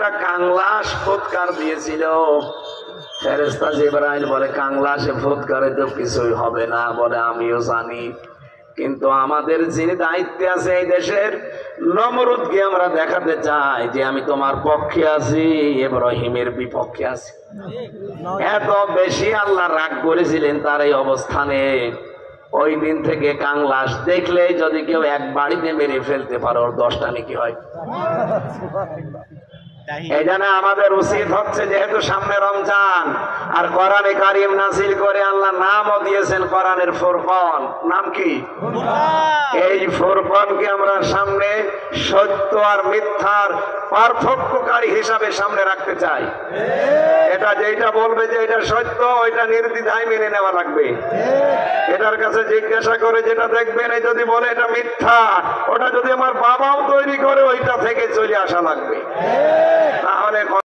কাংলাস ফুৎকার দিয়েছিল। ফেরেশতা জিবরাইল বলে কাংলাসে ফুৎকারে তো কিছুই হবে না, বলে আমিও জানি, কিন্তু আমাদের যিনি দায়িত্বে আছে এই দেশের নমরুদকে আমরা দেখাতে চাই যে আমি তোমার পক্ষে আছি, ইব্রাহিমের বিপক্ষে আছি। এত বেশি আল্লাহ রাগ করেছিলেন তার এই অবস্থানে। ওই দিন থেকে কাংলাস দেখলে যদি কেউ এক বাড়িতে মেরে ফেলতে পারো, ওর 10টা নাকি হয়। এই জন্য আমাদের উচিত হচ্ছে, যেহেতু সামনে রমজান আর কোরআনে কারিম নাযিল করে আল্লাহ নামও দিয়েছেন কোরআনের ফুরকান, নাম কি? এই ফুরকানকে আমরা সামনে সত্য আর মিথ্যার পার্থক্যকারী হিসাবে সামনে রাখতে চাই। এটা যেটা বলবে যে এটা সত্য, ওইটা নির্দ্বিধায় মেনে নেওয়া লাগবে। এটার কাছে জিজ্ঞাসা করে যেটা দেখবেন, এই যদি বলে এটা মিথ্যা, ওটা যদি আমার বাবাও তৈরি করে ওইটা থেকে চলে আসা লাগবে।